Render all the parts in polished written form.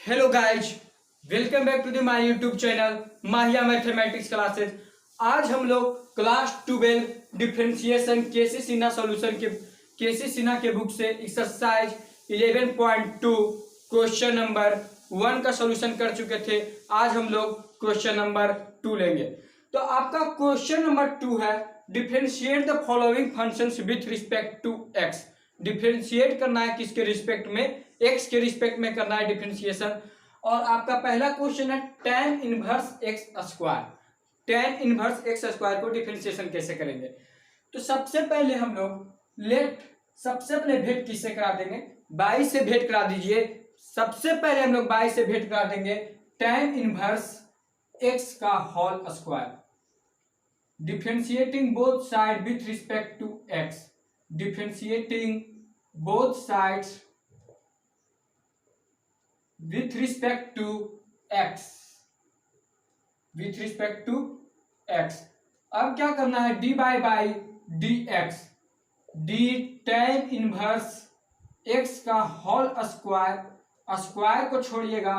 Hello guys, welcome back to the my YouTube channel Mahiya mathematics classes. आज हम लोग class 12 differentiation केसी सिन्हा के book से एक्सरसाइज 11.2 क्वेश्चन नंबर 1 का सॉल्यूशन कर चुके थे। आज हम लोग क्वेश्चन नंबर 2 लेंगे। तो आपका क्वेश्चन नंबर 2 है differentiate the following functions with respect to x. Differentiate करना है किसके रिस्पेक्ट में? एक्स के रिस्पेक्ट में करना है डिफरेंशिएशन। और आपका पहला क्वेश्चन है tan inverse x square. tan inverse x square को डिफरेंशिएशन कैसे करेंगे? तो सबसे पहले हम लोग सबसे पहले भेद किससे करा देंगे? बाई से भेद करा दीजिए। सबसे पहले हम लोग बाई से भेद करा देंगे tan इनवर्स एक्स का whole square. Differentiating both side with respect to x. Differentiating both sides with respect to x। with respect to x अब क्या करना है? D by d x, d tan inverse x का whole square, square को छोड़िएगा,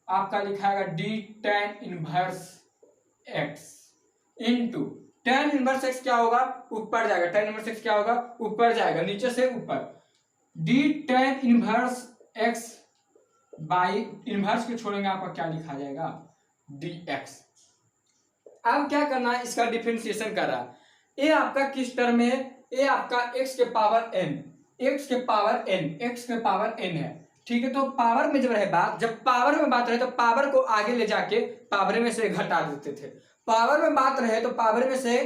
आपका लिखाएगा d tan inverse x into tan inverse x क्या होगा? ऊपर जाएगा। tan इनवर्स x क्या होगा? ऊपर जाएगा, नीचे से ऊपर। d tan inverse x by inverse को छोड़ेंगे, आपका क्या लिखा जाएगा? dx। अब क्या करना है? इसका डिफरेंशिएशन कर रहा है। ये आपका किस टर्म है? ये आपका x के पावर n, x के पावर n, x के पावर n है। ठीक है, तो पावर में जब रहे बात, जब पावर में बात रहे तो पावर को आगे ले जाके पावर में से घटा देते थे। पावर में बात रहे तो पावर में से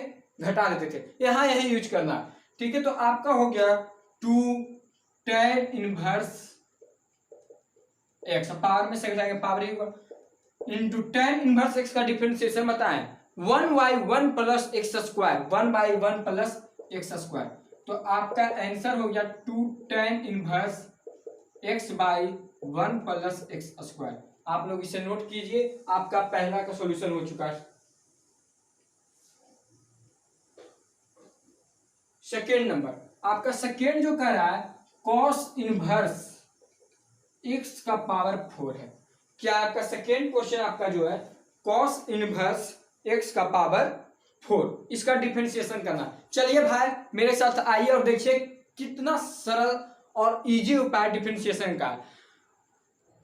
घटा देते थे। यहाँ यही यूज करना। ठीक है, तो आपका हो गया 2 tan इनवर्स एक्स, पावर में से घटाएंगे पावर ही होगा, इंटू tan इनवर्स एक्स का डिफरेंशिएशन बताएं 1/1 plus x square, 1/1 plus x square. तो आपका आंसर हो गया 2 tan inverse x by 1 plus x square. आप लोग इसे नोट कीजिए, आपका पहला का सॉल्यूशन हो चुका है। सेकेंड नंबर, आपका सेकेंड जो कह रहा है कॉस इनवर्स एक्स का पावर 4 है। क्या आपका सेकेंड क्वेश्चन आपका जो है कॉस इनवर्स एक्स का पावर 4, इसका डिफरेंशिएशन करना। चलिए भाई मेरे साथ आइए और देखिए कितना सरल और इजी उपाय डिफरेंशिएशन का।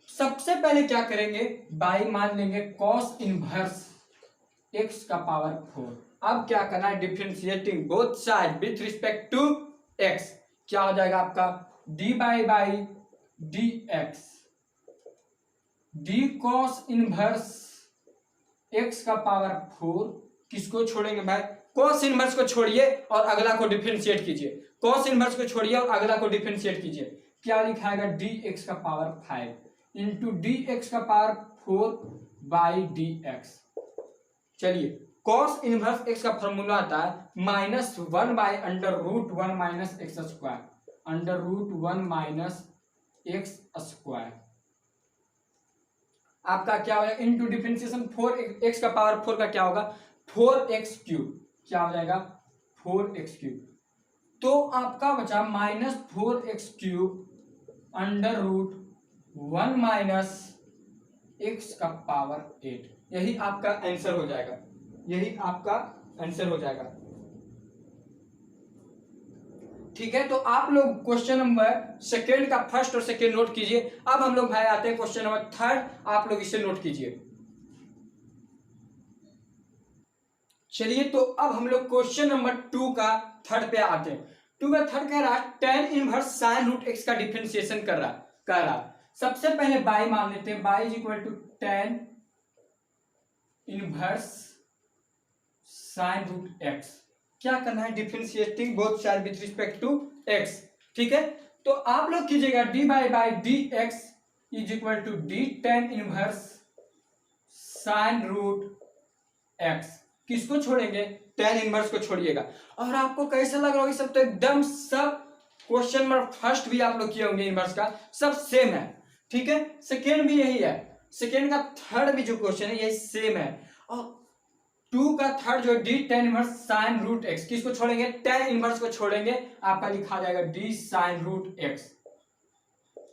सबसे पहले क्या करेंगे? बाई मान लेंगे कॉस इनवर्स एक्स का पावर 4। अब क्या करना है? Differentiating both side with respect to x. क्या हो जाएगा आपका? D by d x, d cos inverse x का पावर 4। किसको छोड़ेंगे भाई? कॉस इनवर्स को छोड़िए और अगला को डिफरेंशिएट कीजिए। कॉस इनवर्स को छोड़िए और अगला को डिफरेंशिएट कीजिए। क्या लिखाएगा? डी एक्स का पावर 5 इंटू डी एक्स का पावर 4 बाई डी एक्स। चलिए, cos इनवर्स x का फॉर्मूला आता है -1 by √1 minus x square, √1 minus x square. आपका क्या होगा? इंटू डिफरेंशिएशन 4x का पावर 4 का क्या होगा? 4x cube. क्या हो जाएगा? 4x cube. तो आपका बचा -4x क्यूब √1 माइनस x का पावर 8। यही आपका आंसर हो जाएगा, यही आपका आंसर हो जाएगा। ठीक है, तो आप लोग क्वेश्चन नंबर सेकेंड का फर्स्ट और सेकेंड नोट कीजिए। अब हम लोग भाई आते हैं क्वेश्चन नंबर थर्ड, आप लोग इसे नोट कीजिए। चलिए, तो अब हम लोग क्वेश्चन नंबर 2 का थर्ड पे आते हैं। 2 का थर्ड कह रहा है tan inverse sin root x का डिफरेंशिएशन कर रहा। सबसे पहले बाई मान लेते हैं। Y is equal to tan inverse sin root x. क्या करना है? Differentiating both side with respect to x. ठीक है, तो आप लोग कीजिएगा d by d x is equal to d tan inverse sin root x. किसको छोड़ेंगे? tan इनवर्स को छोड़िएगा। और आपको कैसा लग रहा होगा? सब तो एकदम सब क्वेश्चन नंबर फर्स्ट भी आप लोग किए होंगे इनवर्स का, सब सेम है। ठीक है, सेकेंड भी यही है, सेकेंड का थर्ड भी जो क्वेश्चन है यही सेम है। और 2 का थर्ड जो d tan inverse sin root x, किसको छोड़ेंगे? tan इनवर्स को छोड़ेंगे, आपका लिखा जाएगा डी sin रूट एक्स।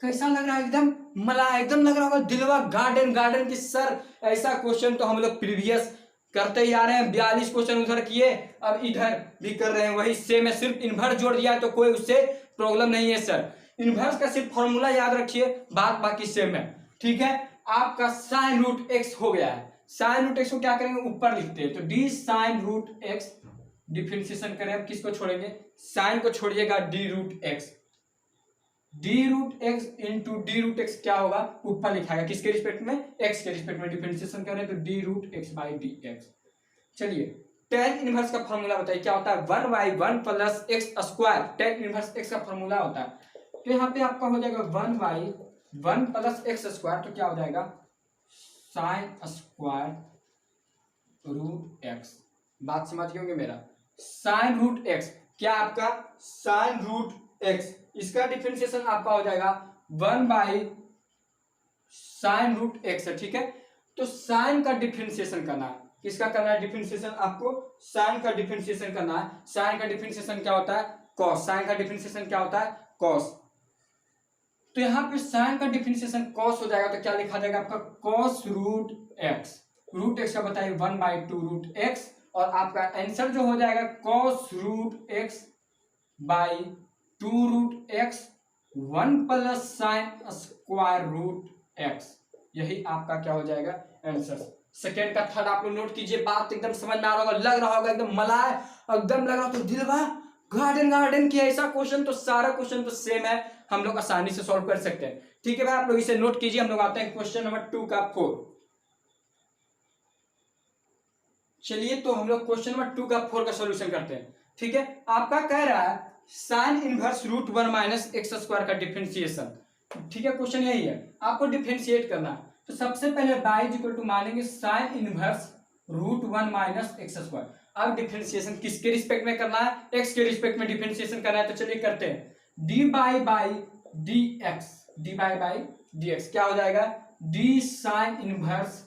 कैसा लग रहा है? एकदम मला एकदम लग रहा होगा दिलवा गार्डन गार्डन की सर। ऐसा क्वेश्चन तो हम लोग प्रीवियस करते ही आ रहे हैं। 42 क्वेश्चन उधर किए, अब इधर भी कर रहे हैं, वही सेम है, सिर्फ इन्वर्स जोड़ दिया है तो कोई उससे प्रॉब्लम नहीं है सर। इन्वर्स का सिर्फ फॉर्मूला याद रखिए, बात बाकी सेम है। ठीक है, आपका साइन रूट एक्स हो गया है। साइन रूट एक्स को क्या करेंगे, ऊपर लिखते हैं, तो d sine root x differentiation करें। अब किसको छोड़ेंगे, साइन को छोड़िएगा, d root x. D root x into d root x क्या होगा, ऊपर लिखाएगा, किसके रिस्पेक्ट में, एक्स के रिस्पेक्ट में डिफरेंशिएशन करें तो d root x by d x. चलिए टेन इनवर्स का फॉर्मूला बताइए क्या होता है, 1/1 plus x square. Tan inverse x का फॉर्मूला होता है, तो यहाँ पे आपका हो जाएगा 1/1 प्लस एक्स स्क्वायर, तो क्या हो जाएगा साइन स्क्वायर रूट एक्स। बात समझ गए होंगे मेरा, साइन रूट एक्स क्या आपका साइन रूट एक्स, इसका डिफरेंशिएशन आपका हो जाएगा 1/साइन रूट एक्स है। ठीक है, तो साइन का डिफरेंशिएशन करना है, किसका करना है डिफरेंशिएशन, आपको साइन का डिफरेंशिएशन करना है। साइन का डिफरेंशिएशन क्या होता है, कॉस। साइन का डिफरेंशिएशन क्या होता है, कॉस। तो यहां पे साइन का डिफरेंशिएशन कॉस हो जाएगा, तो क्या लिखा जाएगा आपका cos root x. Root x का बताइए 1/2 रूट एक्स, और आपका आंसर जो हो जाएगा cos root x by 2 root x 1 plus sine square root x. यही आपका क्या हो जाएगा आंसर। सेकेंड का थर्ड आप लोग नोट कीजिए, बात एकदम समझ में आ रहा होगा, लग रहा होगा एकदम मलाई, एकदम लग रहा तो दिलवा गार्डन गार्डन की ऐसा क्वेश्चन, तो सारा क्वेश्चन तो सेम है, हम लोग आसानी से सॉल्व कर सकते हैं। ठीक है भाई, आप लोग इसे नोट कीजिए। हम लोग आते हैं क्वेश्चन नंबर 2 का 4। चलिए तो हम लोग क्वेश्चन नंबर 2 का 4 का सॉल्यूशन करते हैं। ठीक है, आपका कह रहा है sine inverse root 1 minus x square का डिफरेंशिएशन। ठीक है, क्वेश्चन यही है, आपको डिफरेंशिएट करना है। तो सबसे पहले y इक्वल टू मानेंगे sine inverse root 1 minus x square. अब डिफरेंशिएशन किसके रिस्पेक्ट में करना है, x के रिस्पेक्ट में डिफरेंशिएशन करना है, तो चलिए करते हैं। D by d x, d by d x क्या हो जाएगा, d sine inverse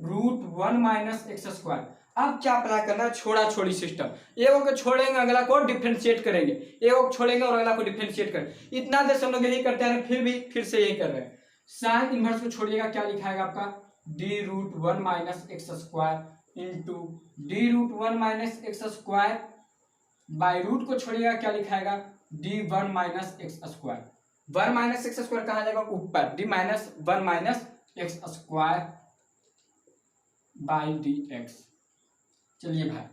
root 1 minus x square. अब क्या अप्लाई करना है, छोड़ा छोड़ी सिस्टम, एक को छोड़ेंगे अगला को डिफरेंशिएट करेंगे, एक को छोड़ेंगे और अगला को डिफरेंशिएट करेंगे। इतना देर से हम लोग यही करते हैं, फिर भी फिर से यही कर रहे हैं। साइन इनवर्स को छोड़िएगा, क्या लिखाएगा आपका d root 1 minus x square into d root 1 minus x square by root को छोड़िएगा, क्या लिखाएगा d 1 minus x square. 1 minus x square कहाँ जाएगा ऊपर, d minus 1 minus x square by d x. चलिए भाई,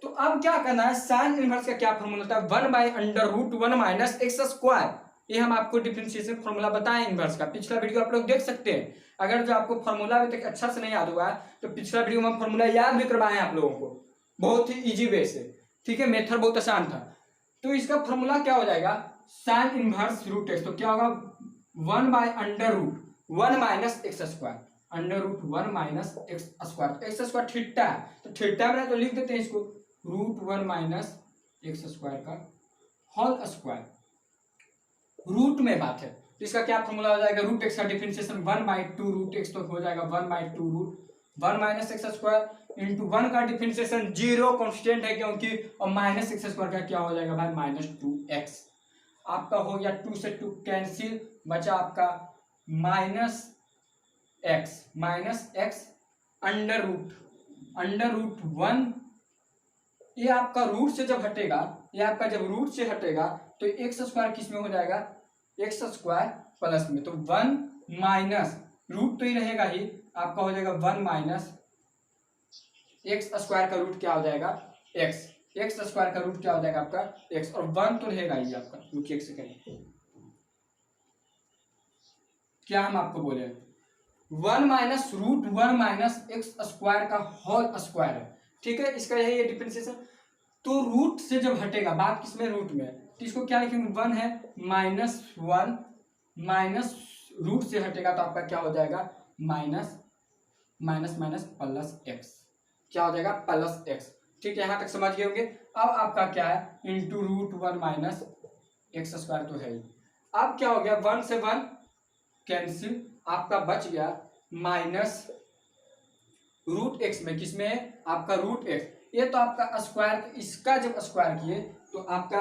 तो अब क्या करना है, साइन इनवर्स का क्या फॉर्मूला होता है, 1/√1 माइनस एक्स स्क्वायर। ये हम आपको डिफरेंशिएशन फॉर्मूला बताएं इनवर्स का, पिछला वीडियो आप लोग देख सकते हैं। अगर जो आपको फॉर्मूला अभी तक अच्छा से नहीं याद हुआ है तो पिछला वीडियो में फॉर्मूला याद भी करवाए आप लोगों को, बहुत ही इजी वे से। ठीक है, मेथड बहुत आसान था। तो इसका फॉर्मूला क्या हो जाएगा, साइन इनवर्स रूट एक्स, तो क्या होगा 1/√1 minus x square, √1 minus x square. X square theta है, तो थीटा में तो लिख देते हैं इसको √1 माइनस एक्स स्क्वायर का होल स्क्वायर। रूट में बात है तो इसका क्या फॉर्मूला हो जाएगा, रूट एक्स का डिफरेंशिएशन 1/2 रूट एक्स, तो हो जाएगा 1/2 root 1 minus x square into 1 का डिफरेंशिएशन 0 कांस्टेंट है क्योंकि, और माइनस एक्स स्क्वायर का क्या हो जाएगा भाई -2x। आपका हो गया 2 से 2 कैंसिल, बचा आपका -x √1। ये आपका रूट से जब हटेगा, ये आपका जब रूट से हटेगा तो एक्स स्क्वायर किस में हो जाएगा, एक्स स्क्वायर प्लस में, तो 1 माइनस रूट तो ही रहेगा ही, आपका हो जाएगा 1 माइनस एक्स स्क्वायर का रूट क्या हो जाएगा एक्स, एक्स स्क्वायर का रूट क्या हो जाएगा आपका एक्स, और 1 तो रहेगा ही आपका। रुकिए एक सेकंड, क्या हम आपको बोले 1 माइनस √1 माइनस एक्स स्क्वायर का होल स्क्वायर है। ठीक है, इसका यही है डिफरेंशिएशन। तो रूट से जब हटेगा, बात किसमें रूट में, तो इसको क्या लिखेंगे 1 है -1 माइनस रूट से हटेगा तो आपका क्या हो जाएगा माइनस माइनस प्लस एक्स, क्या हो जाएगा प्लस एक्स। ठीक है, यहां तक समझ गए होंगे। अब आपका क्या है इंटू √1 माइनस एक्स स्क्वायर तो है ही। अब क्या हो गया 1 से 1 कैंसिल, आपका बच गया माइनस रूट एक्स में, किसमें है आपका रूट एक्स, ये तो आपका स्क्वायर, इसका जब स्क्वायर किए तो आपका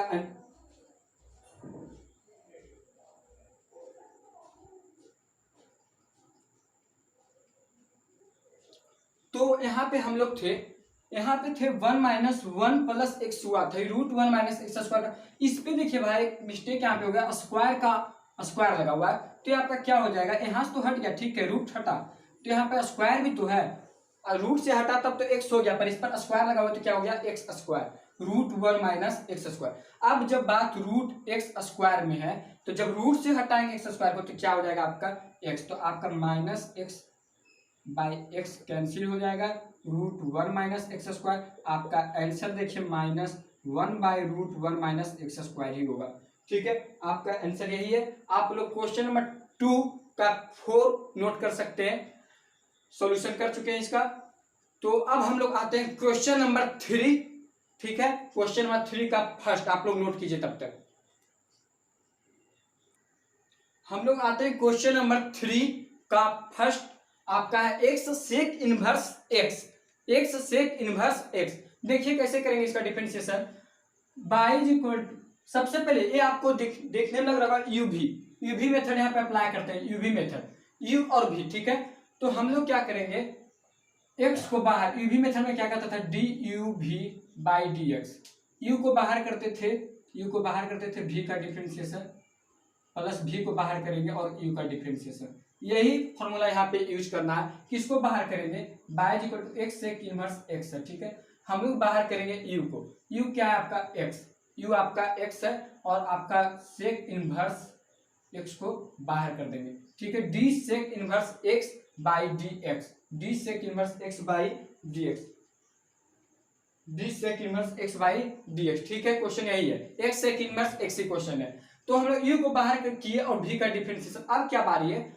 तो यहाँ पे हम लोग थे, यहाँ पे थे 1 माइनस 1 प्लस एक्स हुआ था, √1 माइनस एक्स स्क्वायर का। इस पे देखिए भाई एक मिस्टेक यहाँ पे हो गया, स्क्वायर का स्क्वायर लगा हुआ है, तो ये आपका क्या हो जाएगा, यहाँ से तो हट गया, ठीक है, रूट हटा, तो यहाँ पे स्क्वायर भी तो है, रूट से हटा तब तो एक्स हो गया, पर इस पर स्क्वायर लगा हुआ तो क्या हो गया, x square, √1 minus x square. अब जब बात रूट एक्स स्क्वायर में है, तो जब रूट से हटाएंगे एक्स स्क्वायर को तो क्या हो जाएगा आपका एक्स, तो आपका minus x by x cancel हो जाएगा, √1 माइनस एक्स स्क्वायर। आपका आंसर देखिए -1 बाई √1 माइनस एक्स स्क्वायर ही होगा, ठीक है, आपका आंसर यही है। आप लोग क्वेश्चन नंबर 2 का 4 नोट कर सकते हैं, सॉल्यूशन कर चुके हैं इसका। तो अब हम लोग आते हैं क्वेश्चन नंबर 3, ठीक है, क्वेश्चन नंबर 3 का फर्स्ट आप लोग नोट कीजिए तब तक। हम लोग आते हैं क्वेश्चन नंबर 3 का फर्स्ट, आपका है x sec inverse x, x sec inverse x. देखिए कैसे करेंगे इसका differentiation, y is equal to, सबसे पहले ये आपको देखने में लग रहा है यूवी मेथड यहाँ पे अप्लाई करते हैं, यूवी मेथड, यू और भी, ठीक है। तो हम लोग क्या करेंगे, एक्स को बाहर, यूवी मेथड में क्या करता था, d u v by d x, u को बाहर करते थे भी का डिफरेंशिएशन, प्लस भी को बाहर करेंगे और यू का डिफरेंशिएशन, यही फॉर्मूला यहाँ पे यूज करना है। किसको बाहर करेंगे, y equal to x sec inverse x है, ठीक है, हम लोग बाहर करेंगे यू को, यू क्या है आपका एक्स, यू आपका एक्स है, और आपका सेक इनवर्स एक्स को बाहर कर देंगे, ठीक है, d sec inverse x by d x, d sec inverse x by d x, d sec inverse x by d x, ठीक है, क्वेश्चन यही है, एक्स सेक इनवर्स एक्स ही क्वेश्चन है। तो हम लोग यू को बाहर किए और भी का डिफरेंशिएशन, अब क्या बारी है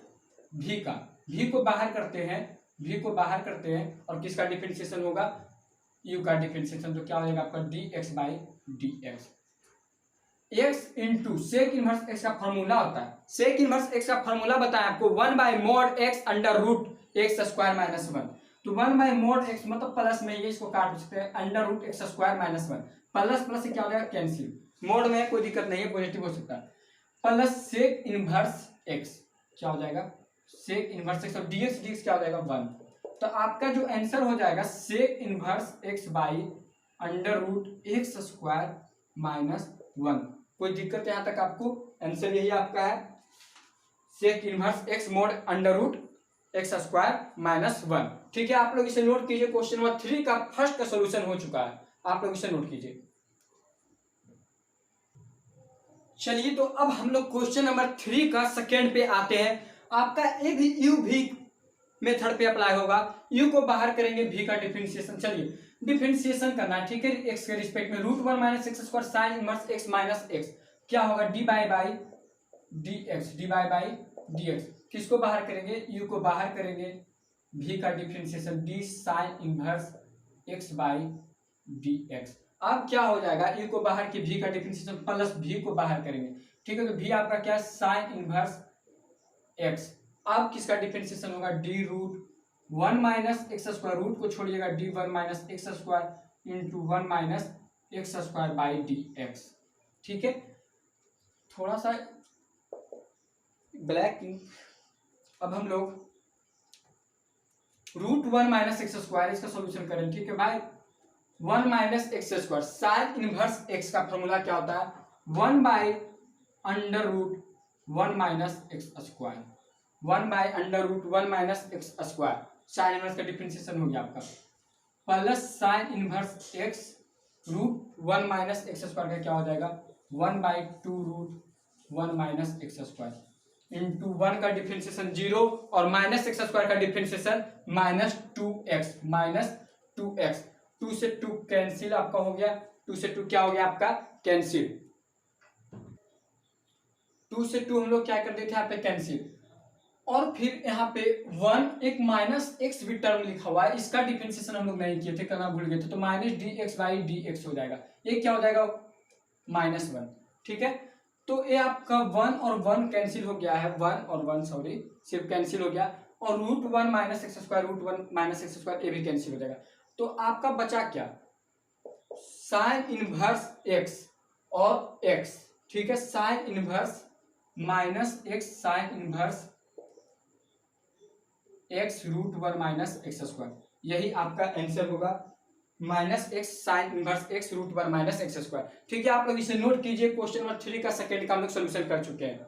भी का, भी को बाहर करते हैं, और किसका डिफरेंशिएशन होगा, यू का डिफरेंशिएशन, तो क्या हो जाएगा आपका d x by d x, x into sec inverse x का फॉर्मूला होता है, सेक इनवर्स एक्स का फॉर्मूला बताया आपको 1 by mod x under root x square minus 1, तो 1 बाई मोड एक्स मतलब प्लस में, ये इसको काट सकते हैं, under root x square minus 1, plus plus से क्या हो जाएगा कैंसिल, मोड में कोई दिक्कत नहीं है, पॉजिटिव हो सकता है, प्लस सेक इनवर्स एक्स क्या हो जाएगा, सेक इनवर्स एक्स, और dx क्या हो जाएगा 1, तो आपका जो आंसर हो जाएगा sec inverse x by under root x square minus 1। कोई दिक्कत यहाँ तक आपको, आंसर यही आपका है, sec inverse x mod under root x square minus 1, ठीक है। आप लोग इसे नोट कीजिए, क्वेश्चन नंबर 3 का फर्स्ट का सोल्यूशन हो चुका है, आप लोग इसे नोट कीजिए। चलिए तो अब हम लोग क्वेश्चन नंबर 3 का सेकेंड पे आते हैं। आपका ए भी यू भी मेथड पे अप्लाई होगा, यू को बाहर करेंगे, भी का डिफरेंशिएशन, चलिए डिफरेंशिएशन करना है, ठीक है, एक्स के रिस्पेक्ट में, √1 minus x square sine inverse x minus x क्या होगा, D by d x, d by d x, किसको बाहर करेंगे, यू को बाहर करेंगे, भी का differentiation D sine inverse x by d x. अब क्या हो जाएगा, यू को बाहर की भी का डिफरेंशिएशन प्लस भी को बाहर करेंगे, ठीक है, तो भी आपका क्या है साइन इनवर्स एक्स, अब किसका डिफरेंशिएशन होगा, √1 माइनस एक्स स्क्वायर, रूट को छोड़िएगा, d1 minus x square into 1 minus x square by d x, ठीक है, थोड़ा सा ब्लैक इंक। अब हम लोग √1 माइनस एक्स स्क्वायर इसका सोल्यूशन करें, ठीक है भाई, 1 minus x square sine inverse x का फॉर्मूला क्या होता है, 1 by under root 1 minus x square, 1 by under root 1 minus x square, sine inverse का डिफरेंशिएशन हो गया आपका, plus sine inverse x √1 minus x square का क्या हो जाएगा 1 by 2 √1 minus x square into 1 का डिफरेंशिएशन 0 और माइनस एक्स स्क्वायर का डिफरेंशिएशन -2x, 2 से 2 कैंसिल आपका हो गया, 2 से 2 क्या हो गया आपका कैंसिल, 2 से 2 हम लोग क्या कर देते हैं यहाँ पे कैंसिल, और फिर यहाँ पे 1 एक माइनस एक्स भी टर्म लिखा हुआ है, इसका डिफरेंशिएशन हम लोग नहीं किए थे, करना भूल गए थे, तो minus D x by d x हो जाएगा, ये क्या हो जाएगा -1, ठीक है, तो ये आपका 1 और 1 कैंसिल हो गया है, 1 और 1 सॉरी सिर्फ कैंसिल हो गया, और √1 minus x square √1 minus x square ये भी कैंसिल हो जाएगा, तो आपका बचा क्या साइन इनवर्स एक्स और एक्स, ठीक है, sine inverse minus x sine inverse x √1 minus x square, यही आपका आंसर होगा, minus x sine inverse x root one minus x square. ठीक है, आप लोग इसे नोट कीजिए। क्वेश्चन नंबर 3 का सेकेंड का हम लोग सोल्यूशन कर चुके हैं।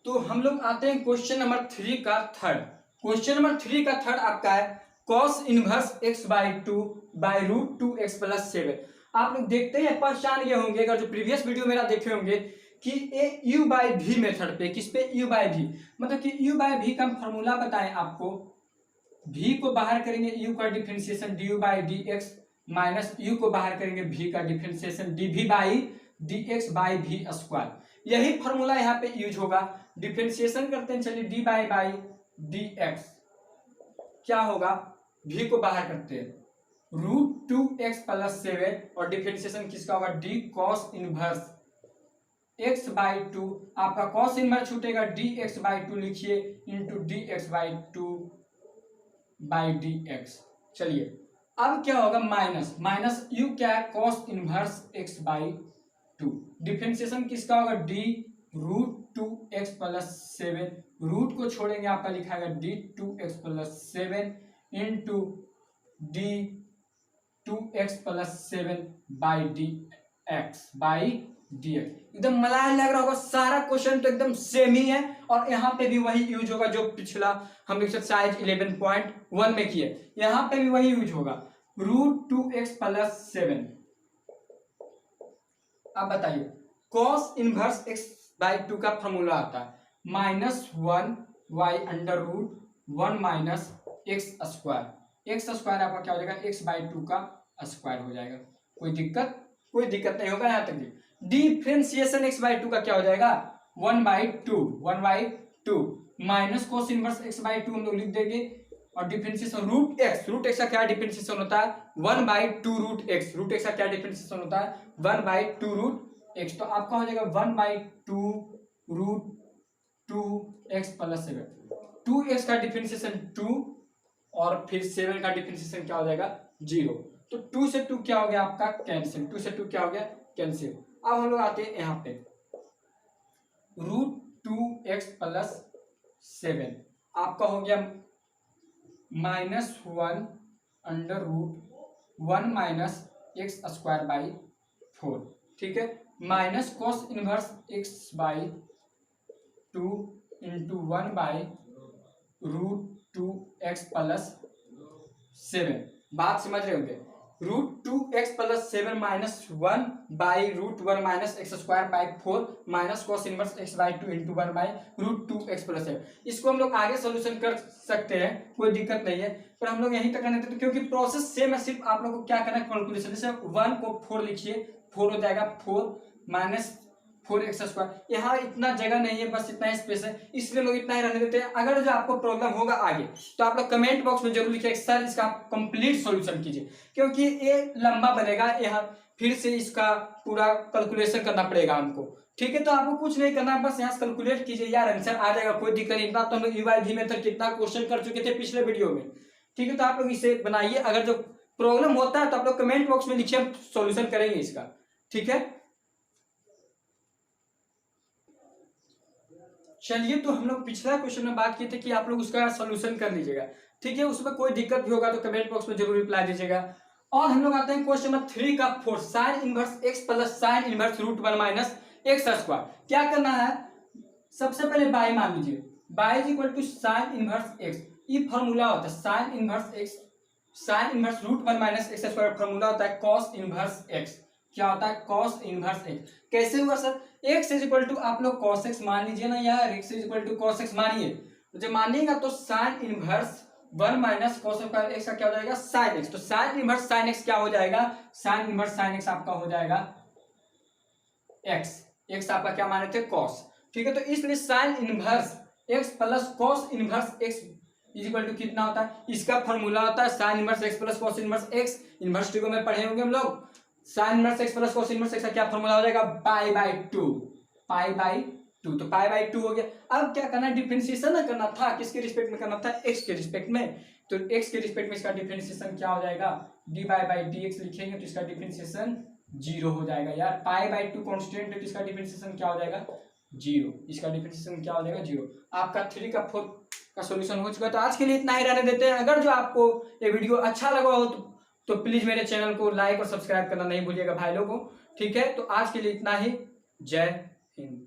तो हम लोग आते हैं क्वेश्चन नंबर 3 का थर्ड। क्वेश्चन नंबर 3 का थर्ड आपका है cos inverse x by two by root two x plus 7। आप लोग देखते हैं, पहचान गए होंगे अगर जो प्रीवियस वीडियो मेरा देखे होंगे कि ए यू बाई भी मेथड पे, किस पे, यू बाई भी, मतलब कि यू बाई भी का फॉर्मूला बताएं आपको। भी को बाहर करेंगे यू का differentiation D you by d x, minus you को बाहर करेंगे भी का डिफरेंशिएशन डी भी बाई डी एक्स बाई भी स्क्वायर। यही फॉर्मूला यहाँ पे यूज होगा। डिफरेंशिएशन करते हैं, चलिए डी बाई डी एक्स क्या होगा, भी को बाहर करते हैं रूट टू एक्स प्लस 7 और डिफरेंशिएशन किसका होगा, d cos inverse x by two. आपका कॉस इनवर्स छूटेगा, डी एक्स बाई टू लिखिए into d x by two by d x. चलिए अब क्या होगा, माइनस माइनस यू क्या है, cos inverse x by two. Differentiation किसका होगा, d root two x plus 7, root को छोड़ेंगे आपका लिखाएगा d two x plus 7 into d two x plus 7 by d x by d x. एकदम मलाई लग रहा होगा, सारा क्वेश्चन तो एकदम सेम ही है और यहाँ पे भी वही यूज होगा जो पिछला हम एक्सरसाइज 11.1 में किए, यहाँ पे भी वही यूज होगा, रूट टू एक्स प्लस 7। अब बताइए cos inverse x by two का फॉर्मूला आता है minus 1 y under root 1 minus x square. X square आपका क्या हो जाएगा, एक्स बाई टू का स्क्वायर हो जाएगा। कोई दिक्कत नहीं होगा यहाँ तक। डिफरेंशिएशन एक्स बाई टू का क्या हो जाएगा, 1 by to minus cos inverse x by to हम लोग लिख देंगे और डिफरेंशिएशन रूट एक्स का क्या डिफरेंशिएशन होता है, 1 बाई टू रूट एक्स का क्या डिफरेंशिएशन होता है, 1 बाई टू रूट एक्स। तो आपका हो जाएगा 1 by two root two x plus 7। 2x का डिफरेंशिएशन 2 और फिर 7 का डिफरेंशिएशन क्या हो जाएगा, 0। तो 2 से 2 क्या हो गया आपका, कैंसिल। 2 से 2 क्या हो गया, कैंसिल। अब हम लोग आते हैं यहाँ पे रूट 2x प्लस 7 आपका हो गया minus 1 under root 1 minus x square by 4। ठीक है, minus cos inverse x by 2 into 1 by root 2x plus 7। बात समझ रहे होंगे, root 2x plus 7 minus 1 by root 1 minus x square by 4 minus cos inverse x by 2 into 1 by root 2x plus 7। इसको हम लोग आगे सोल्यूशन कर सकते हैं, कोई दिक्कत नहीं है, पर हम लोग यहीं तक करने देते क्योंकि प्रोसेस सेम है। सिर्फ आप लोग को क्या करना है, कैलकुलेशन। जैसे 1 को 4 लिखिए, 4 हो जाएगा 4 माइनस 4x स्क्वायर। यहाँ इतना जगह नहीं है, बस इतना स्पेस है, इसलिए लोग इतना ही रहने देते हैं। अगर जो आपको प्रॉब्लम होगा आगे तो आप लोग कमेंट बॉक्स में जरूर लिखिए सर इसका कंप्लीट सॉल्यूशन कीजिए, क्योंकि ये लंबा बनेगा, यहाँ फिर से इसका पूरा कैलकुलेशन करना पड़ेगा हमको। ठीक है, तो आपको कुछ नहीं करना, बस यहाँ से कैलकुलेट कीजिए यार, आंसर आ जाएगा, कोई दिक्कत नहीं। इतना तो हम लोग यू बाई भी मेथड कितना क्वेश्चन कर चुके थे पिछले वीडियो में। ठीक है, तो आप लोग इसे बनाइए। अगर जो प्रॉब्लम होता है तो आप लोग कमेंट बॉक्स में लिखिए, हम सॉल्यूशन करेंगे इसका। ठीक है, चलिए, तो हम लोग पिछला क्वेश्चन में बात किए थे कि आप लोग उसका सॉल्यूशन कर लीजिएगा। ठीक है, उसमें कोई दिक्कत भी होगा तो कमेंट बॉक्स में जरूर रिप्लाई दीजिएगा। और हम लोग आते हैं क्वेश्चन नंबर 3 का 4, sine inverse x plus sine inverse root 1 minus x square. क्या करना है, सबसे पहले बाई मान लीजिए, y is equal to sine inverse x. ये फॉर्मूला होता है sine inverse x, sine inverse root 1 minus x square formula होता है कॉस इनवर्स एक्स। क्या होता है, कॉस इनवर्स एक्स। कैसे हुआ sir, x is equal to आप लोग कॉस एक्स मान लीजिए ना यार, x is equal to cos x मानिए। तो जब मानिएगा तो sine inverse 1 minus cos square x का क्या हो जाएगा, साइन एक्स। तो साइन इनवर्स साइन एक्स क्या हो जाएगा, साइन इनवर्स साइन एक्स आपका हो जाएगा एक्स। एक्स आपका क्या माने थे, कॉस। ठीक है, तो इसलिए sine inverse x plus cos inverse x is equal to कितना होता है, इसका फॉर्मूला होता है sine inverse x plus cos inverse x. Inverse trigo में पढ़े होंगे हम लोग। Sine inverse x plus cos inverse x का क्या फॉर्मूला हो जाएगा, पाई बाई 2। पाई बाई 2, तो पाई बाई 2 हो गया। अब क्या करना, डिफरेंशिएशन ना करना था, किसके रिस्पेक्ट में करना था, एक्स के रिस्पेक्ट में। तो एक्स के रिस्पेक्ट में इसका डिफरेंशिएशन क्या हो जाएगा, D by by d x लिखेंगे तो इसका डिफरेंशिएशन 0 हो जाएगा यार। पाई बाई 2 कॉन्स्टेंट है तो इसका डिफरेंशिएशन क्या हो जाएगा, जीरो। इसका डिफरेंशिएशन क्या हो जाएगा? जीरो। आपका 3 का 4 का सॉल्यूशन हो चुका है। तो आज के लिए इतना ही रहने देते हैं। अगर जो आपको ये वीडियो अच्छा लगा हो तो प्लीज मेरे चैनल को लाइक और सब्सक्राइब करना नहीं भूलिएगा भाई लोगों। ठीक है, तो आज के लिए इतना ही। जय हिंद।